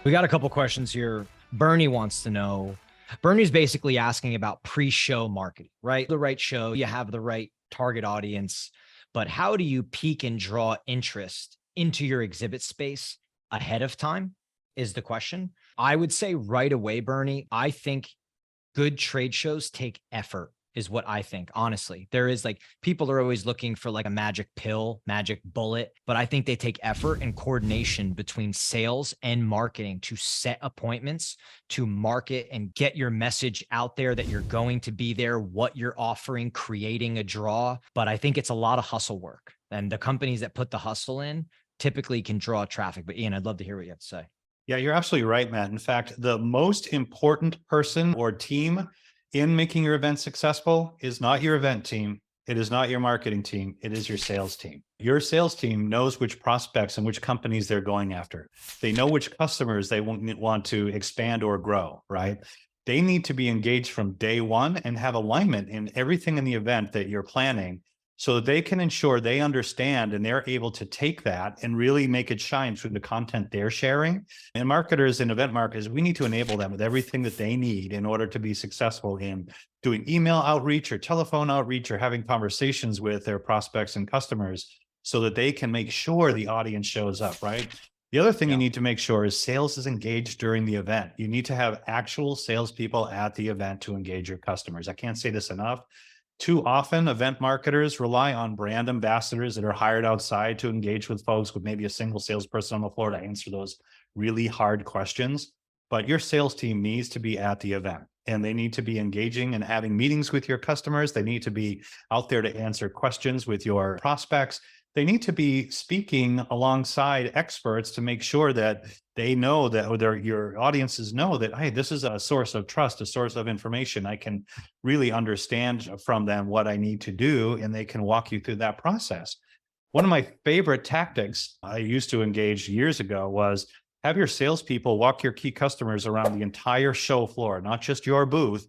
We got a couple questions here. Bernie wants to know. Bernie's basically asking about pre-show marketing, right? The right show, you have the right target audience, but how do you peak and draw interest into your exhibit space ahead of time is the question. I would say right away, Bernie, I think good trade shows take effort is what I think. Honestly, there is like people are always looking for like a magic pill, magic bullet, but I think they take effort and coordination between sales and marketing to set appointments, to market and get your message out there that you're going to be there, what you're offering, creating a draw. But I think it's a lot of hustle work. And the companies that put the hustle in typically can draw traffic. But Ian, I'd love to hear what you have to say. Yeah, you're absolutely right, Matt. In fact, the most important person or team in making your event successful is not your event team. It is not your marketing team. It is your sales team. Your sales team knows which prospects and which companies they're going after. They know which customers they want to expand or grow, right? They need to be engaged from day one and have alignment in everything in the event that you're planning so that they can ensure they understand and they're able to take that and really make it shine through the content they're sharing. And marketers and event marketers, we need to enable them with everything that they need in order to be successful in doing email outreach or telephone outreach or having conversations with their prospects and customers so that they can make sure the audience shows up, right? The other thing you need to make sure is sales is engaged during the event. You need to have actual salespeople at the event to engage your customers. I can't say this enough. Too often, event marketers rely on brand ambassadors that are hired outside to engage with folks with maybe a single salesperson on the floor to answer those really hard questions. But your sales team needs to be at the event and they need to be engaging and having meetings with your customers. They need to be out there to answer questions with your prospects. They need to be speaking alongside experts to make sure that they know that, or your audiences know that, hey, this is a source of trust, a source of information. I can really understand from them what I need to do, and they can walk you through that process. One of my favorite tactics I used to engage years ago was have your salespeople walk your key customers around the entire show floor, not just your booth,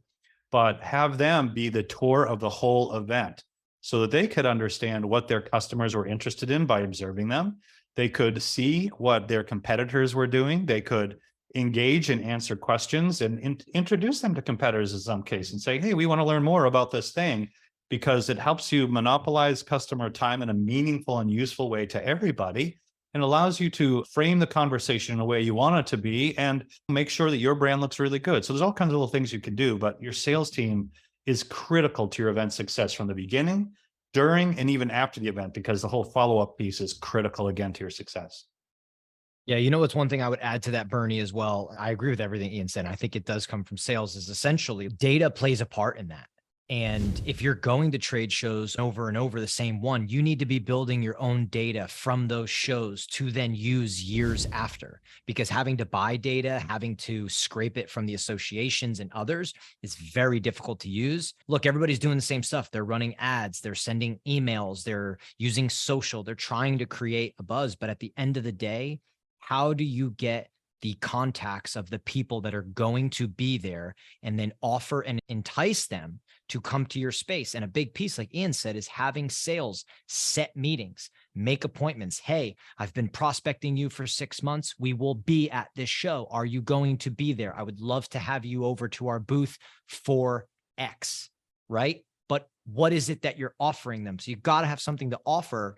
but have them be the tour of the whole event, so that they could understand what their customers were interested in by observing them. They could see what their competitors were doing. They could engage and answer questions and introduce them to competitors in some case and say, hey, we want to learn more about this thing, because it helps you monopolize customer time in a meaningful and useful way to everybody and allows you to frame the conversation in a way you want it to be and make sure that your brand looks really good. So there's all kinds of little things you can do, but your sales team is critical to your event success from the beginning, during, and even after the event, because the whole follow-up piece is critical again to your success. Yeah, you know what's one thing I would add to that, Bernie, as well. I agree with everything Ian said. I think it does come from sales, is essentially data plays a part in that. And if you're going to trade shows over and over the same one, you need to be building your own data from those shows to then use years after, because having to buy data, having to scrape it from the associations and others is very difficult to use. Look, everybody's doing the same stuff. They're running ads, they're sending emails, they're using social, they're trying to create a buzz. But at the end of the day, how do you get the contacts of the people that are going to be there and then offer and entice them to come to your space? And a big piece, like Ian said, is having sales set meetings, make appointments. Hey, I've been prospecting you for 6 months. We will be at this show. Are you going to be there? I would love to have you over to our booth for X, right? But what is it that you're offering them? So you've got to have something to offer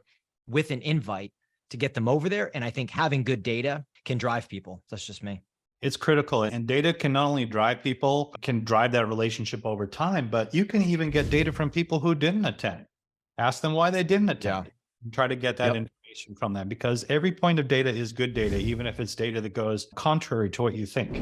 with an invite to get them over there. And I think having good data can drive people. That's just me. It's critical. And data can not only drive people, can drive that relationship over time, but you can even get data from people who didn't attend. Ask them why they didn't attend. And try to get that information from them, because every point of data is good data, even if it's data that goes contrary to what you think.